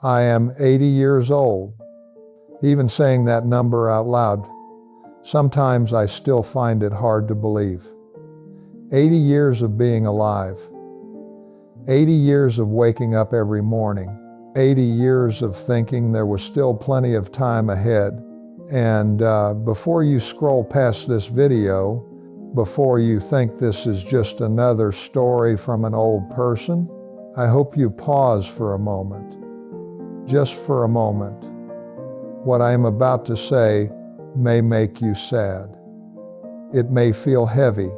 I am 80 years old. Even saying that number out loud, sometimes I still find it hard to believe. 80 years of being alive. 80 years of waking up every morning. 80 years of thinking there was still plenty of time ahead. And before you scroll past this video, before you think this is just another story from an old person, I hope you pause for a moment. Just for a moment. What I am about to say may make you sad. It may feel heavy.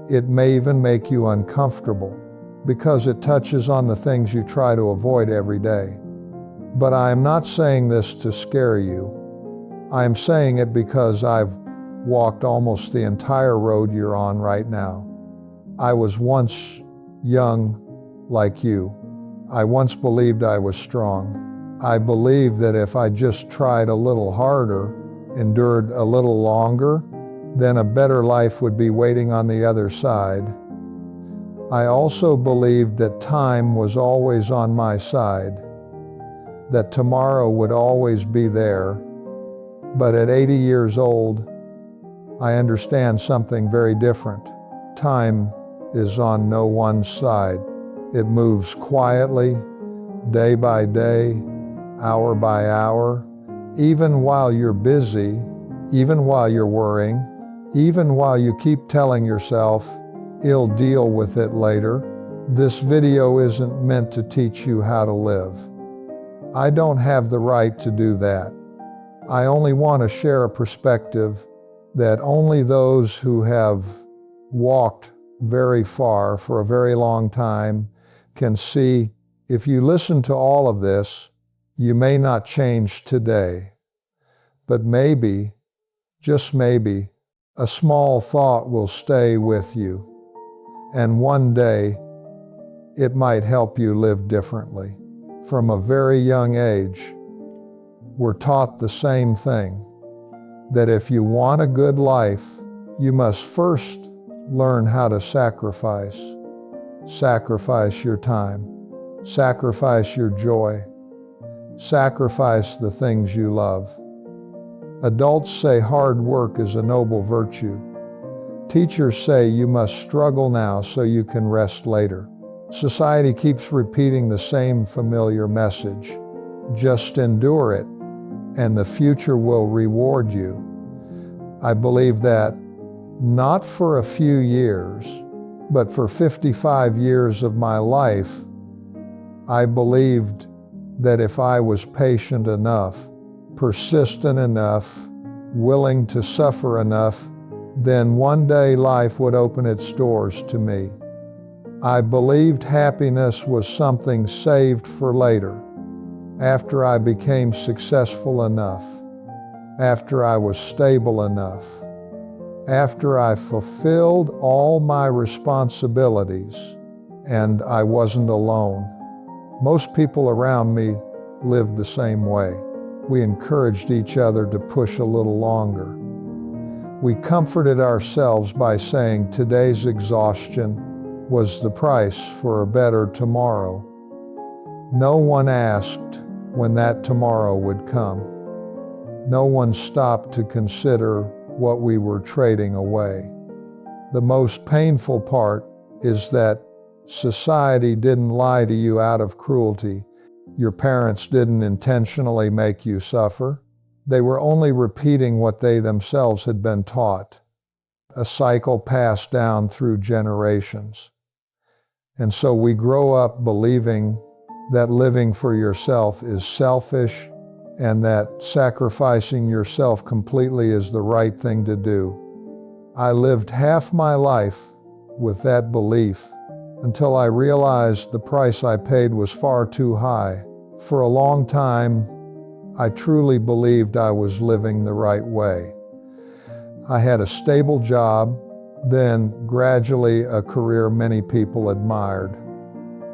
It may even make you uncomfortable because it touches on the things you try to avoid every day. But I am not saying this to scare you. I am saying it because I've walked almost the entire road you're on right now. I was once young like you. I once believed I was strong. I believed that if I just tried a little harder, endured a little longer, then a better life would be waiting on the other side. I also believed that time was always on my side, that tomorrow would always be there. But at 80 years old, I understand something very different. Time is on no one's side. It moves quietly, day by day, hour by hour, even while you're busy, even while you're worrying, even while you keep telling yourself, "I'll deal with it later." This video isn't meant to teach you how to live. I don't have the right to do that. I only want to share a perspective that only those who have walked very far for a very long time can see. If you listen to all of this, you may not change today, but maybe, just maybe, a small thought will stay with you, and one day it might help you live differently. From a very young age, we're taught the same thing, that if you want a good life, you must first learn how to sacrifice. Sacrifice your time. Sacrifice your joy. Sacrifice the things you love. Adults say hard work is a noble virtue. Teachers say you must struggle now so you can rest later. Society keeps repeating the same familiar message. Just endure it, and the future will reward you. I believe that, not for a few years, but for 55 years of my life, I believed that if I was patient enough, persistent enough, willing to suffer enough, then one day life would open its doors to me. I believed happiness was something saved for later, after I became successful enough, after I was stable enough, after I fulfilled all my responsibilities, and I wasn't alone. Most people around me lived the same way. We encouraged each other to push a little longer. We comforted ourselves by saying today's exhaustion was the price for a better tomorrow. No one asked when that tomorrow would come. No one stopped to consider what we were trading away. The most painful part is that society didn't lie to you out of cruelty. Your parents didn't intentionally make you suffer. They were only repeating what they themselves had been taught, a cycle passed down through generations. And so we grow up believing that living for yourself is selfish and that sacrificing yourself completely is the right thing to do. I lived half my life with that belief until I realized the price I paid was far too high. For a long time, I truly believed I was living the right way. I had a stable job, then gradually a career many people admired.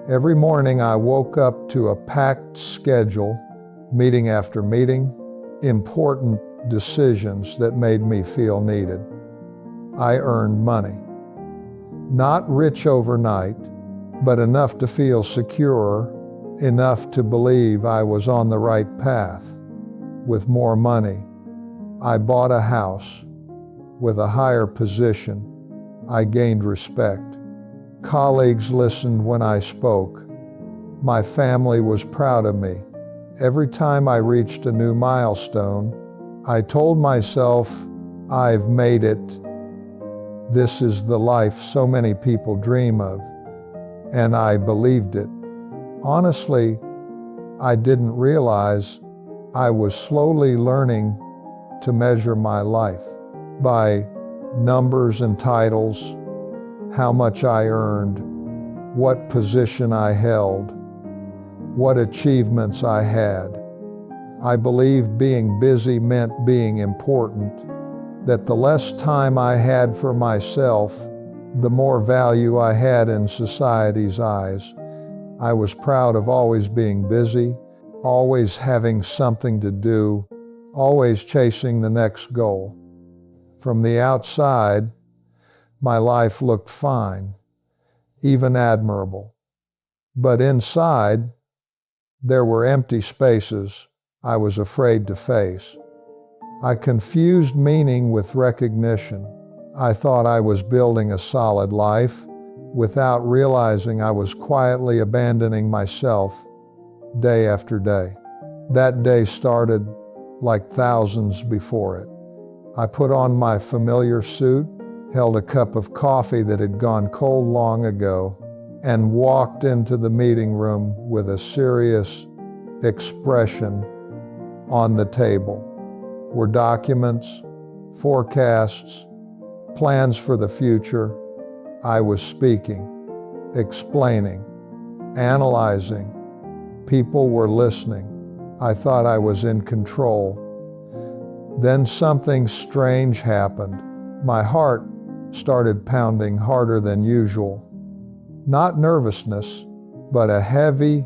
Every morning I woke up to a packed schedule, meeting after meeting, important decisions that made me feel needed. I earned money. Not rich overnight, but enough to feel secure enough to believe I was on the right path. With more money, I bought a house. With a higher position, I gained respect. Colleagues listened when I spoke. My family was proud of me. Every time I reached a new milestone, I told myself, I've made it. This is the life so many people dream of. And I believed it. Honestly, I didn't realize I was slowly learning to measure my life by numbers and titles, how much I earned, what position I held, what achievements I had. I believed being busy meant being important, that the less time I had for myself, the more value I had in society's eyes. I was proud of always being busy, always having something to do, always chasing the next goal. From the outside, my life looked fine, even admirable. But inside, there were empty spaces I was afraid to face. I confused meaning with recognition. I thought I was building a solid life without realizing I was quietly abandoning myself day after day. That day started like thousands before it. I put on my familiar suit, held a cup of coffee that had gone cold long ago, and walked into the meeting room with a serious expression on the table. Were documents, forecasts, plans for the future. I was speaking, explaining, analyzing. People were listening. I thought I was in control. Then something strange happened. My heart started pounding harder than usual. Not nervousness, but a heavy,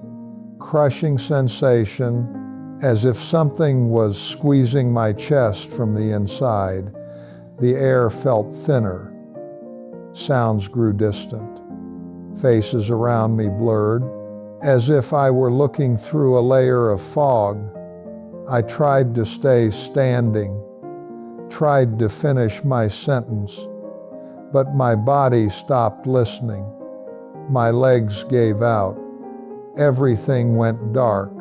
crushing sensation, as if something was squeezing my chest from the inside. The air felt thinner. Sounds grew distant. Faces around me blurred, as if I were looking through a layer of fog. I tried to stay standing, tried to finish my sentence, but my body stopped listening. My legs gave out. Everything went dark.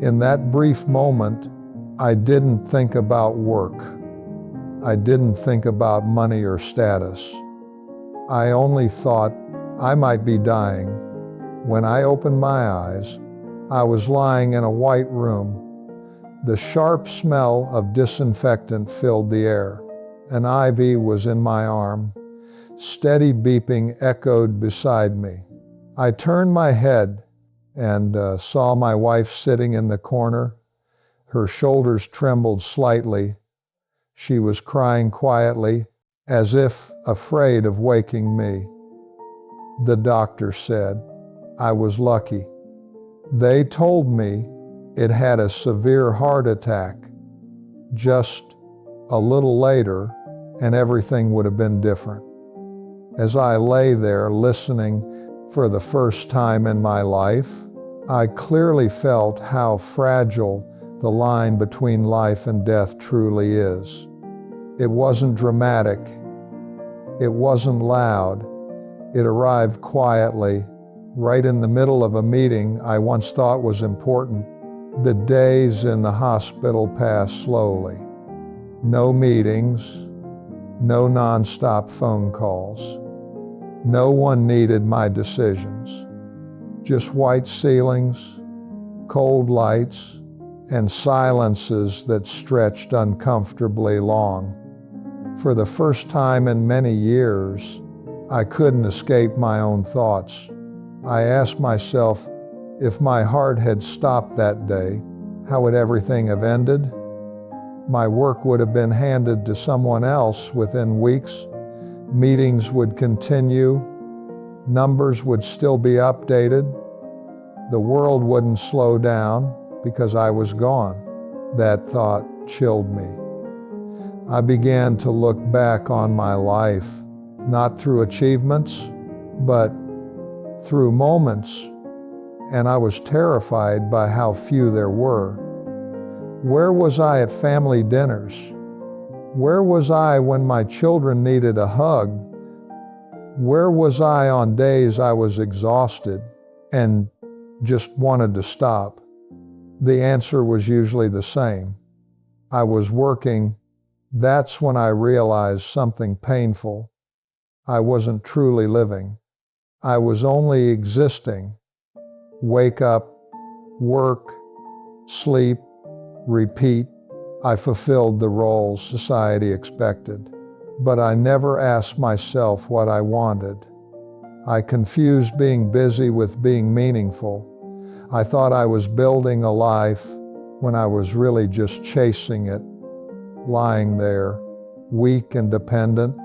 In that brief moment, I didn't think about work. I didn't think about money or status. I only thought I might be dying. When I opened my eyes, I was lying in a white room. The sharp smell of disinfectant filled the air. An IV was in my arm. Steady beeping echoed beside me. I turned my head and saw my wife sitting in the corner. Her shoulders trembled slightly. She was crying quietly, as if afraid of waking me. The doctor said I was lucky. They told me it had a severe heart attack. Just a little later, and everything would have been different. As I lay there listening for the first time in my life, I clearly felt how fragile the line between life and death truly is. It wasn't dramatic. It wasn't loud. It arrived quietly, right in the middle of a meeting I once thought was important. The days in the hospital passed slowly. No meetings, no nonstop phone calls. No one needed my decisions. Just white ceilings, cold lights, and silences that stretched uncomfortably long. For the first time in many years, I couldn't escape my own thoughts. I asked myself, if my heart had stopped that day, how would everything have ended? My work would have been handed to someone else within weeks. Meetings would continue. Numbers would still be updated. The world wouldn't slow down because I was gone. That thought chilled me. I began to look back on my life, not through achievements, but through moments, and I was terrified by how few there were. Where was I at family dinners? Where was I when my children needed a hug? Where was I on days I was exhausted and just wanted to stop? The answer was usually the same. I was working. That's when I realized something painful. I wasn't truly living. I was only existing. Wake up, work, sleep, repeat. I fulfilled the roles society expected, but I never asked myself what I wanted. I confused being busy with being meaningful. I thought I was building a life when I was really just chasing it. Lying there, weak and dependent,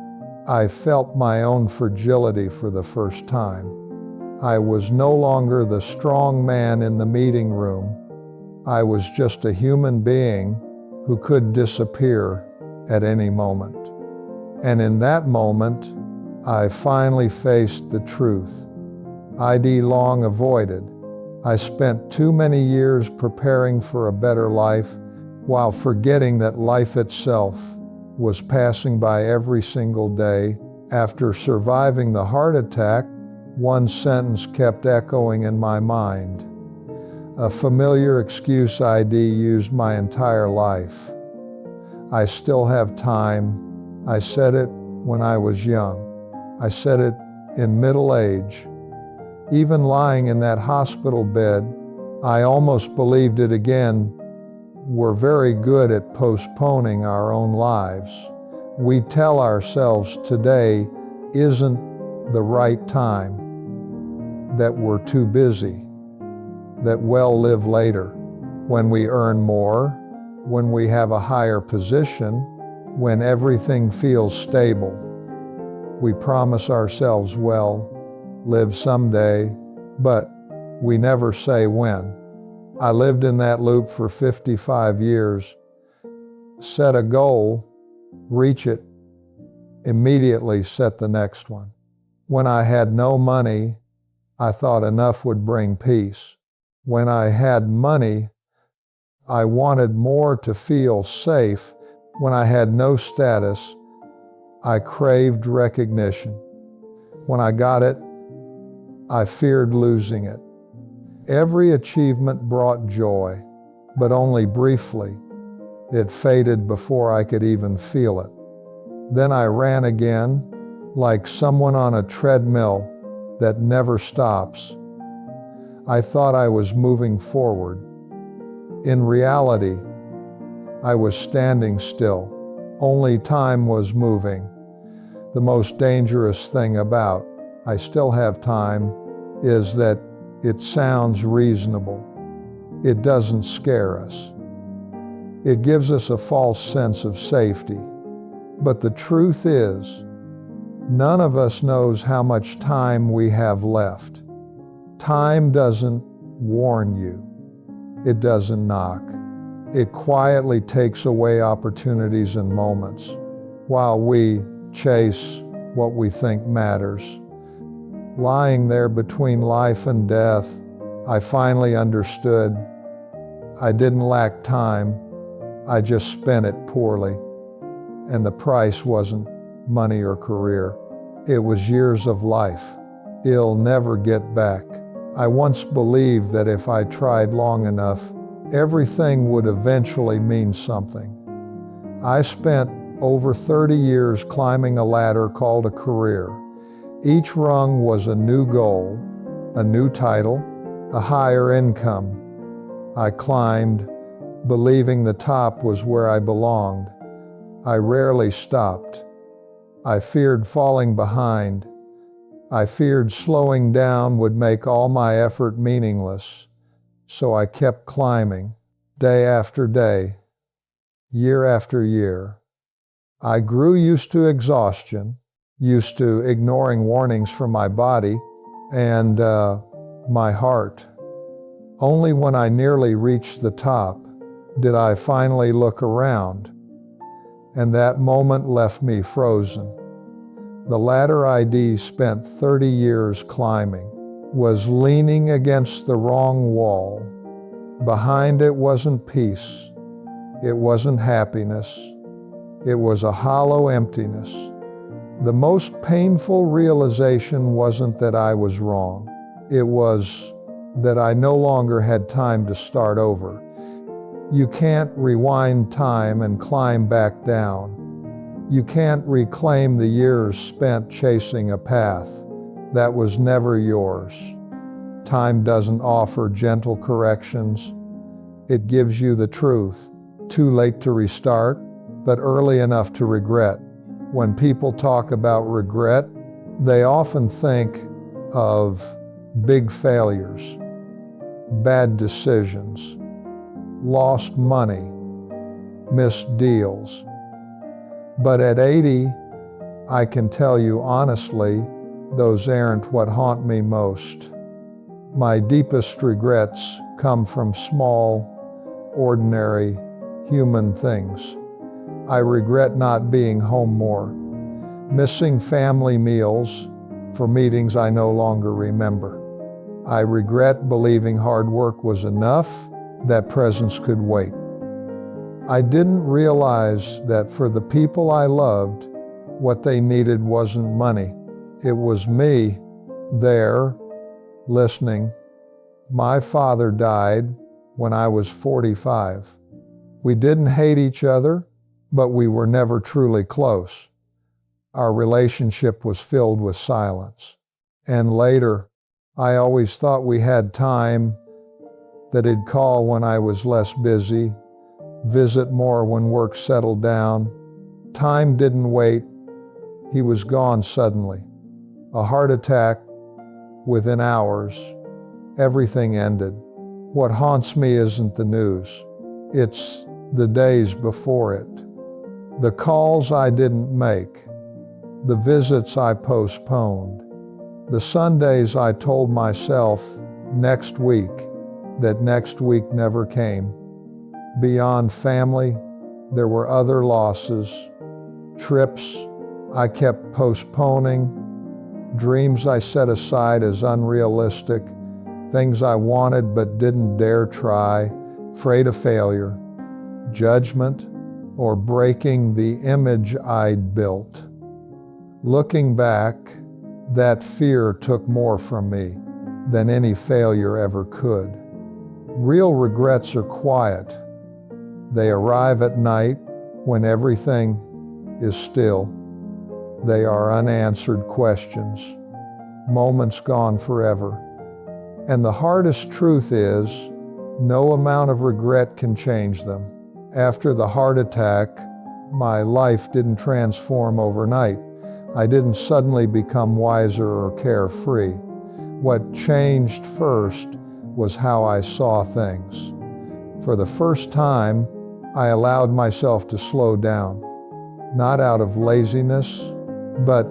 I felt my own fragility for the first time. I was no longer the strong man in the meeting room. I was just a human being who could disappear at any moment. And in that moment, I finally faced the truth I'd long avoided. I spent too many years preparing for a better life while forgetting that life itself was passing by every single day. After surviving the heart attack, one sentence kept echoing in my mind. A familiar excuse I'd used my entire life. I still have time. I said it when I was young. I said it in middle age. Even lying in that hospital bed, I almost believed it again. We're very good at postponing our own lives. We tell ourselves today isn't the right time, that we're too busy, that we'll live later. When we earn more, when we have a higher position, when everything feels stable, we promise ourselves we'll live someday, but we never say when. I lived in that loop for 55 years. Set a goal, reach it, immediately set the next one. When I had no money, I thought enough would bring peace. When I had money, I wanted more to feel safe. When I had no status, I craved recognition. When I got it, I feared losing it. Every achievement brought joy, but only briefly. It faded before I could even feel it. Then I ran again, like someone on a treadmill that never stops. I thought I was moving forward. In reality, I was standing still. Only time was moving. The most dangerous thing about I still have time is that it sounds reasonable. It doesn't scare us. It gives us a false sense of safety. But the truth is, none of us knows how much time we have left. Time doesn't warn you. It doesn't knock. It quietly takes away opportunities and moments while we chase what we think matters. Lying there between life and death, I finally understood. I didn't lack time. I just spent it poorly. And the price wasn't money or career. It was years of life. It'll never get back. I once believed that if I tried long enough, everything would eventually mean something. I spent over 30 years climbing a ladder called a career. Each rung was a new goal, a new title, a higher income. I climbed, believing the top was where I belonged. I rarely stopped. I feared falling behind. I feared slowing down would make all my effort meaningless. So I kept climbing, day after day, year after year. I grew used to exhaustion, used to ignoring warnings from my body and my heart. Only when I nearly reached the top did I finally look around, and that moment left me frozen. The ladder I'd spent 30 years climbing was leaning against the wrong wall. Behind it wasn't peace. It wasn't happiness. It was a hollow emptiness. The most painful realization wasn't that I was wrong. It was that I no longer had time to start over. You can't rewind time and climb back down. You can't reclaim the years spent chasing a path that was never yours. Time doesn't offer gentle corrections. It gives you the truth. Too late to restart, but early enough to regret. When people talk about regret, they often think of big failures, bad decisions, lost money, missed deals. But at 80, I can tell you honestly, those aren't what haunt me most. My deepest regrets come from small, ordinary, human things. I regret not being home more, missing family meals for meetings I no longer remember. I regret believing hard work was enough, that presence could wait. I didn't realize that for the people I loved, what they needed wasn't money. It was me, there, listening. My father died when I was 45. We didn't hate each other, but we were never truly close. Our relationship was filled with silence. And later, I always thought we had time, that he'd call when I was less busy, visit more when work settled down. Time didn't wait. He was gone suddenly. A heart attack within hours. Everything ended. What haunts me isn't the news. It's the days before it. The calls I didn't make. The visits I postponed. The Sundays I told myself next week, that next week never came. Beyond family, there were other losses. Trips I kept postponing. Dreams I set aside as unrealistic. Things I wanted but didn't dare try. Afraid of failure, judgment, or breaking the image I'd built. Looking back, that fear took more from me than any failure ever could. Real regrets are quiet. They arrive at night when everything is still. They are unanswered questions, moments gone forever. And the hardest truth is, no amount of regret can change them. After the heart attack, my life didn't transform overnight. I didn't suddenly become wiser or carefree. What changed first was how I saw things. For the first time, I allowed myself to slow down, not out of laziness, but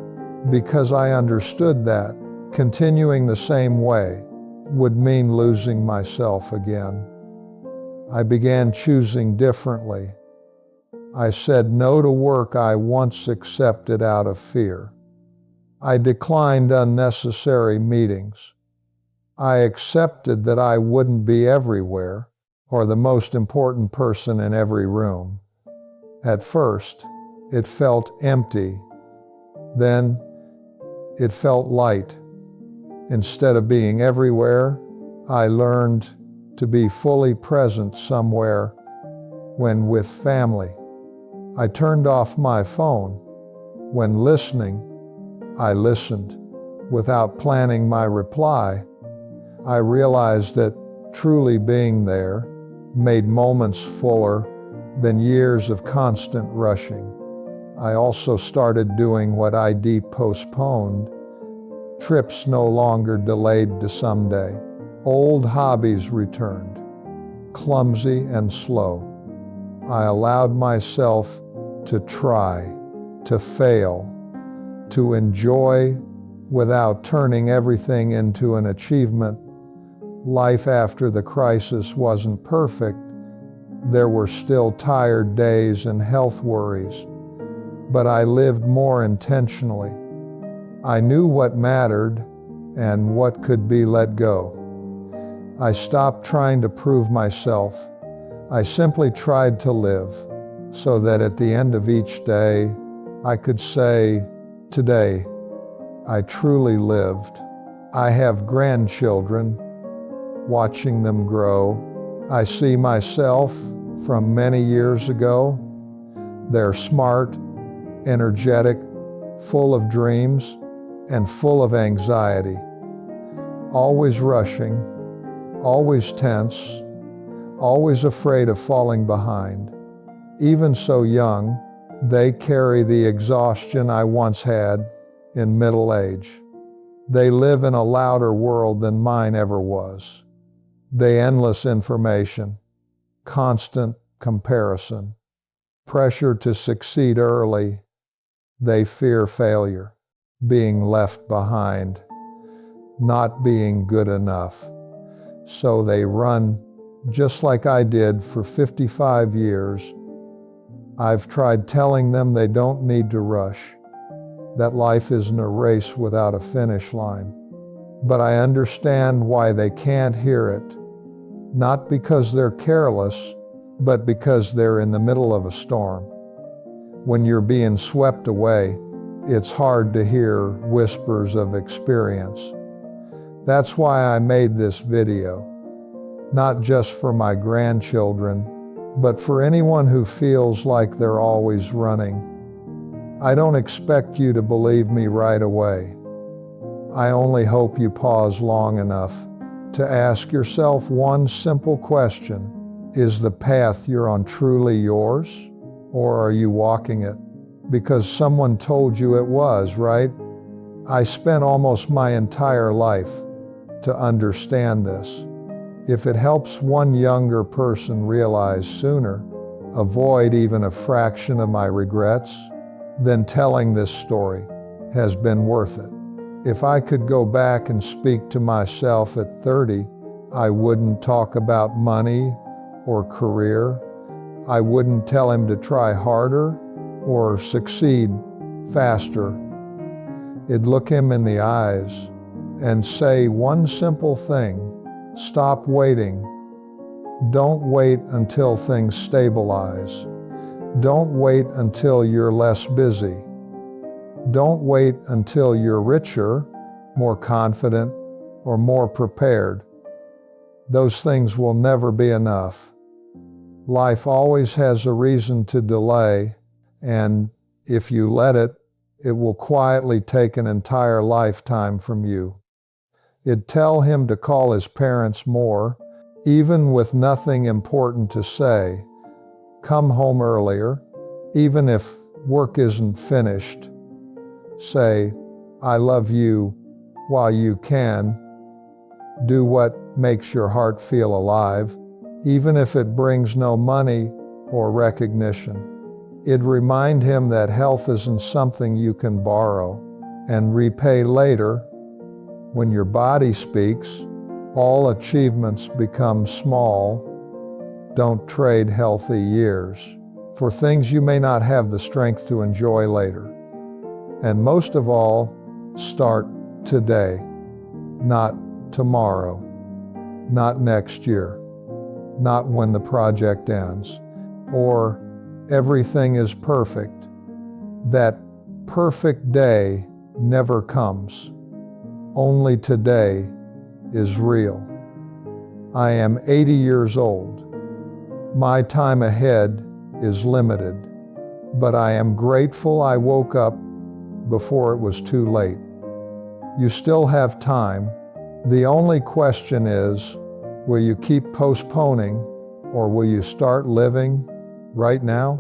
because I understood that continuing the same way would mean losing myself again. I began choosing differently. I said no to work I once accepted out of fear. I declined unnecessary meetings. I accepted that I wouldn't be everywhere or the most important person in every room. At first, it felt empty. Then, it felt light. Instead of being everywhere, I learned to be fully present somewhere when with family. I turned off my phone. When listening, I listened. Without planning my reply, I realized that truly being there made moments fuller than years of constant rushing. I also started doing what I postponed. Trips no longer delayed to someday. Old hobbies returned, clumsy and slow. I allowed myself to try, to fail, to enjoy without turning everything into an achievement. Life after the crisis wasn't perfect. There were still tired days and health worries, but I lived more intentionally. I knew what mattered, and what could be let go. I stopped trying to prove myself. I simply tried to live, so that at the end of each day, I could say, today, I truly lived. I have grandchildren, watching them grow. I see myself from many years ago. They're smart, energetic, full of dreams, and full of anxiety. Always rushing, always tense, always afraid of falling behind. Even so young, they carry the exhaustion I once had in middle age. They live in a louder world than mine ever was. They endless information, constant comparison, pressure to succeed early. They fear failure, being left behind, not being good enough. So they run just like I did for 55 years. I've tried telling them they don't need to rush, that life isn't a race without a finish line. But I understand why they can't hear it, not because they're careless, but because they're in the middle of a storm. When you're being swept away, it's hard to hear whispers of experience. That's why I made this video, not just for my grandchildren, but for anyone who feels like they're always running. I don't expect you to believe me right away. I only hope you pause long enough to ask yourself one simple question. Is the path you're on truly yours, or are you walking it because someone told you it was, right? I spent almost my entire life to understand this. If it helps one younger person realize sooner, avoid even a fraction of my regrets, then telling this story has been worth it. If I could go back and speak to myself at 30, I wouldn't talk about money or career. I wouldn't tell him to try harder or succeed faster. I'd look him in the eyes and say one simple thing: stop waiting. Don't wait until things stabilize. Don't wait until you're less busy. Don't wait until you're richer, more confident, or more prepared. Those things will never be enough. Life always has a reason to delay, and if you let it, it will quietly take an entire lifetime from you. It'd tell him to call his parents more, even with nothing important to say. Come home earlier, even if work isn't finished. Say, I love you while you can. Do what makes your heart feel alive, even if it brings no money or recognition. It'd remind him that health isn't something you can borrow and repay later. When your body speaks, all achievements become small. Don't trade healthy years for things you may not have the strength to enjoy later. And most of all, start today, not tomorrow, not next year, not when the project ends, or everything is perfect. That perfect day never comes. Only today is real. I am 80 years old. My time ahead is limited, but I am grateful I woke up before it was too late. You still have time. The only question is, will you keep postponing, or will you start living right now?